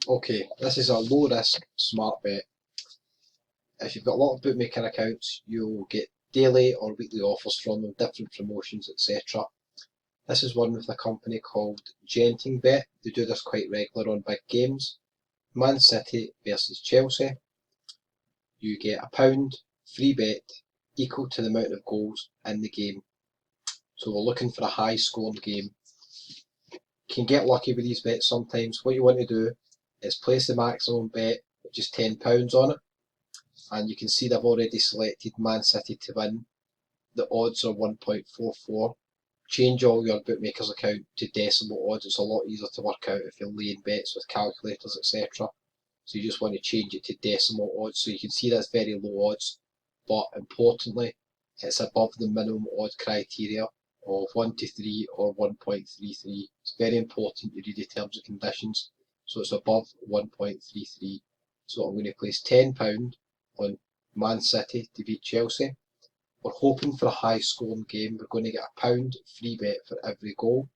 Okay, this is a low risk, smart bet. If you've got a lot of bookmaker accounts, you'll get daily or weekly offers from them, different promotions, etc. This is one with a company called Genting Bet. They do this quite regular on big games. Man City versus Chelsea. You get £1 free bet equal to the amount of goals in the game. So we're looking for a high scoring game. You can get lucky with these bets sometimes. What you want to do is place the maximum bet, which is £10 on it, and you can see they've already selected Man City to win. The odds are 1.44. Change all your bookmaker's account to decimal odds. It's a lot easier to work out if you're laying bets with calculators, etc. So you just want to change it to decimal odds. So you can see that's very low odds, but importantly, it's above the minimum odd criteria of 1 to 3 or 1.33. It's very important you read the terms and conditions. So it's above 1.33. So I'm going to place £10 on Man City to beat Chelsea. We're hoping for a high scoring game. We're going to get £1 free bet for every goal.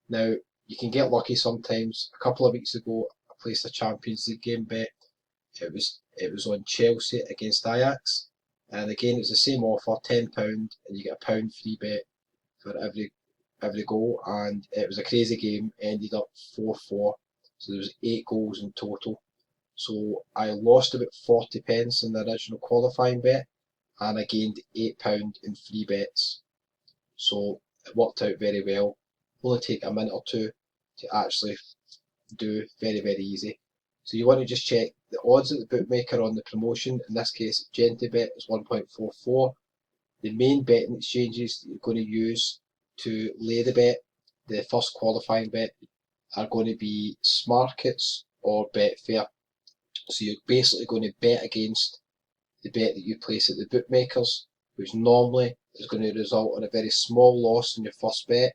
Now, you can get lucky sometimes. A couple of weeks ago, I placed a Champions League game bet. It was on Chelsea against Ajax, and again it was the same offer, £10, and you get £1 free bet for every goal. And it was a crazy game. Ended up 4-4, so there was 8 goals in total. So I lost about 40 pence in the original qualifying bet, and I gained £8 in free bets. So it worked out very well. Only take a minute or two to actually do. Very, very easy. So you want to just check the odds at the bookmaker on the promotion. In this case, GentiBet is 1.44. The main betting exchanges that you're going to use to lay the bet, the first qualifying bet, are going to be Smarkets or Betfair. So you're basically going to bet against the bet that you place at the bookmakers, which normally is going to result in a very small loss in your first bet,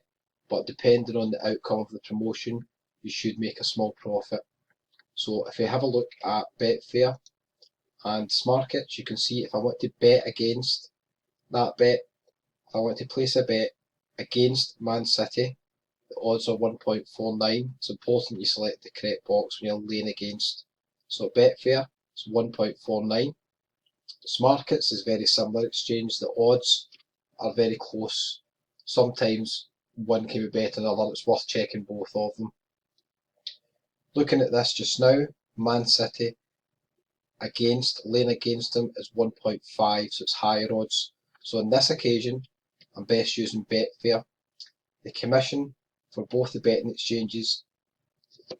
but depending on the outcome of the promotion, you should make a small profit. So if you have a look at Betfair and Smarkets, you can see if I want to bet against that bet, if I want to place a bet against Man City, the odds are 1.49. It's important you select the correct box when you're laying against. So Betfair is 1.49. Smarkets is very similar exchange. The odds are very close. Sometimes one can be better than the other. It's worth checking both of them. Looking at this just now, Man City laying against them is 1.5, so it's higher odds. So on this occasion, I'm best using Betfair. The commission for both the betting exchanges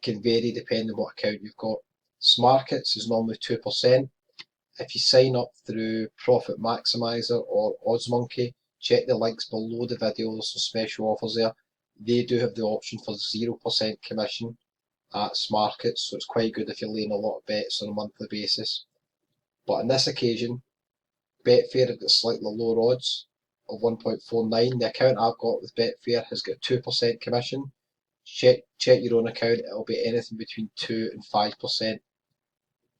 can vary depending on what account you've got. Smarkets is normally 2%. If you sign up through Profit Maximizer or Odds Monkey, check the links below the video. There's some special offers there. They do have the option for 0% commission at Smarkets, so it's quite good if you're laying a lot of bets on a monthly basis. But on this occasion, Betfair have got slightly lower odds of 1.49. The account I've got with Betfair has got 2% commission. Check your own account, it'll be anything between 2 and 5%.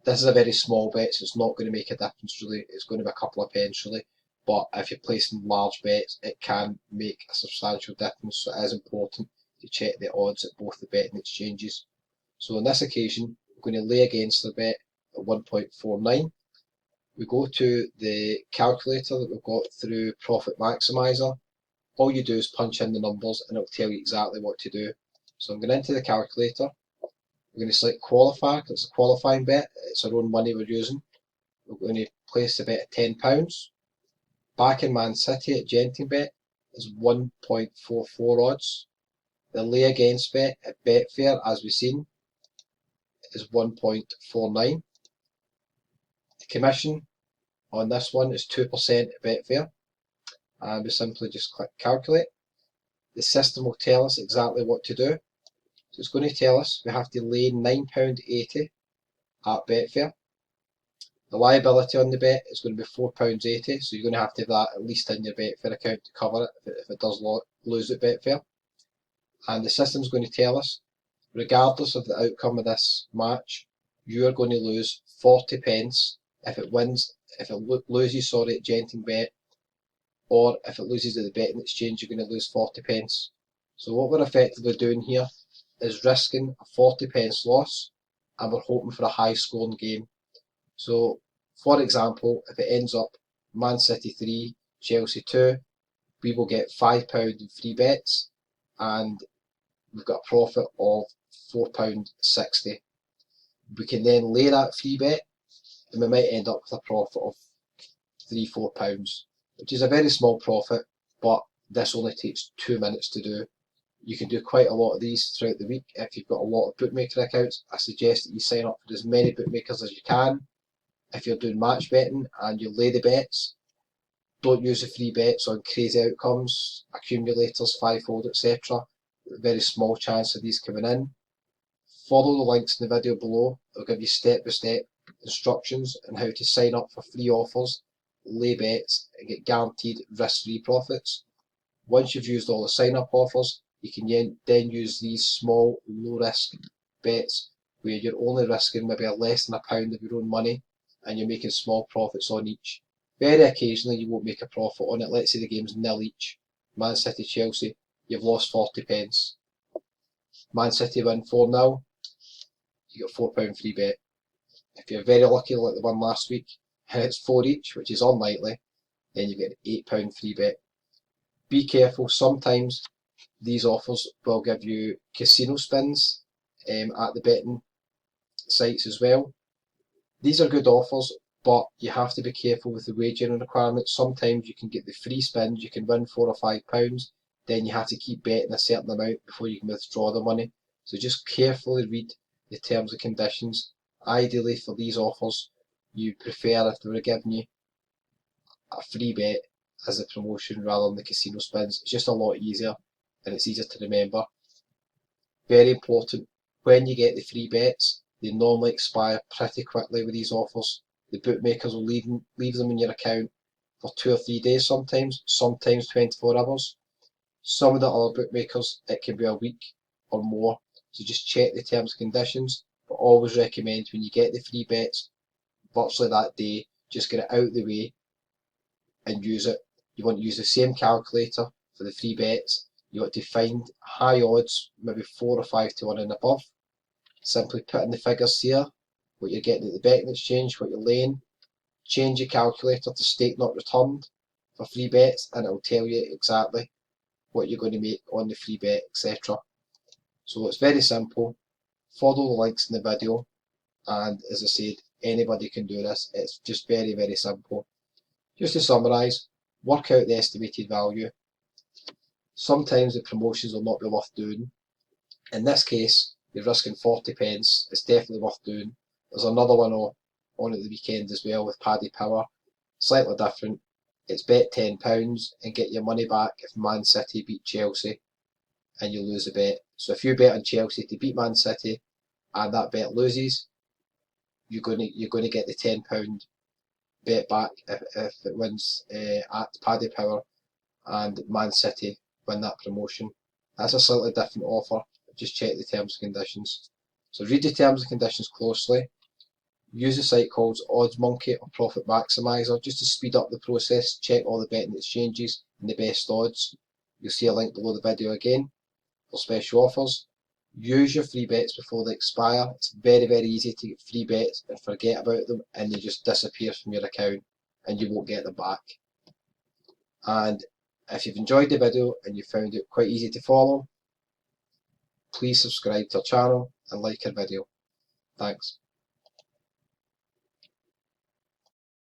This is a very small bet, so it's not going to make a difference really. It's going to be a couple of pence really. But if you're placing large bets, it can make a substantial difference. So it is important to check the odds at both the betting exchanges. So on this occasion, we're going to lay against the bet at 1.49. We go to the calculator that we've got through Profit Maximizer. All you do is punch in the numbers and it'll tell you exactly what to do. So I'm going into the calculator. We're going to select qualify because it's a qualifying bet. It's our own money we're using. We're going to place the bet at £10. Back in Man City at Genting Bet is 1.44 odds. The lay against bet at Betfair, as we've seen, is 1.49. The commission on this one is 2% at Betfair. And we simply just click calculate. The system will tell us exactly what to do. So it's going to tell us we have to lay £9.80 at Betfair. The liability on the bet is going to be £4.80, so you're going to have that at least in your Betfair account to cover it if it does lose at Betfair. And the system's going to tell us, regardless of the outcome of this match, you are going to lose 40 pence if it loses at Genting Bet, or if it loses at the betting exchange, you're going to lose 40 pence. So what we're effectively doing here is risking a 40 pence loss and we're hoping for a high scoring game. So, for example, if it ends up Man City 3, Chelsea 2, we will get £5 in free bets, and we've got a profit of £4.60. We can then lay that free bet, and we might end up with a profit of £3-4, which is a very small profit, but this only takes 2 minutes to do. You can do quite a lot of these throughout the week. If you've got a lot of bookmaker accounts, I suggest that you sign up for as many bookmakers as you can. If you're doing match betting and you lay the bets, don't use the free bets on crazy outcomes, accumulators, fivefold, etc. Very small chance of these coming in. Follow the links in the video below. They'll give you step-by-step instructions on how to sign up for free offers, lay bets, and get guaranteed risk-free profits. Once you've used all the sign-up offers, you can then use these small, low-risk bets where you're only risking maybe less than £1 of your own money and you're making small profits on each. Very occasionally you won't make a profit on it. Let's say the game's nil each. Man City Chelsea, you've lost 40p. Man City win 4-0, you get £4 free bet. If you're very lucky like the one last week and it's 4 each, which is unlikely, then you get an £8 free bet. Be careful, sometimes these offers will give you casino spins at the betting sites as well. These are good offers, but you have to be careful with the wagering requirements. Sometimes you can get the free spins, you can win £4 or £5, then you have to keep betting a certain amount before you can withdraw the money. So just carefully read the terms and conditions. Ideally for these offers, you prefer if they were giving you a free bet as a promotion rather than the casino spins. It's just a lot easier and it's easier to remember. Very important, when you get the free bets, they normally expire pretty quickly with these offers. The bookmakers will leave them in your account for 2 or 3 days sometimes 24 hours. Some of the other bookmakers, it can be a week or more, so just check the terms and conditions, but always recommend when you get the free bets, virtually that day, just get it out of the way and use it. You want to use the same calculator for the free bets. You want to find high odds, maybe 4 or 5 to 1 and above. Simply put in the figures here, what you're getting at the betting exchange, what you're laying. Change your calculator to stake not returned for free bets, and it will tell you exactly what you're going to make on the free bet, etc. So it's very simple. Follow the links in the video, and as I said, anybody can do this. It's just very, very simple. Just to summarise, work out the estimated value. Sometimes the promotions will not be worth doing. In this case, you're risking 40p. It's definitely worth doing. There's another one on at the weekend as well with Paddy Power. Slightly different. It's bet £10 and get your money back if Man City beat Chelsea and you lose a bet. So if you bet on Chelsea to beat Man City and that bet loses, you're going to get the £10 bet back if it wins at Paddy Power and Man City win that promotion. That's a slightly different offer. Just check the terms and conditions. So read the terms and conditions closely. Use a site called Odds Monkey or Profit Maximizer just to speed up the process. Check all the betting exchanges and the best odds. You'll see a link below the video again for special offers. Use your free bets before they expire. It's very, very easy to get free bets and forget about them and they just disappear from your account and you won't get them back. And if you've enjoyed the video and you found it quite easy to follow, please subscribe to our channel and like our video. Thanks.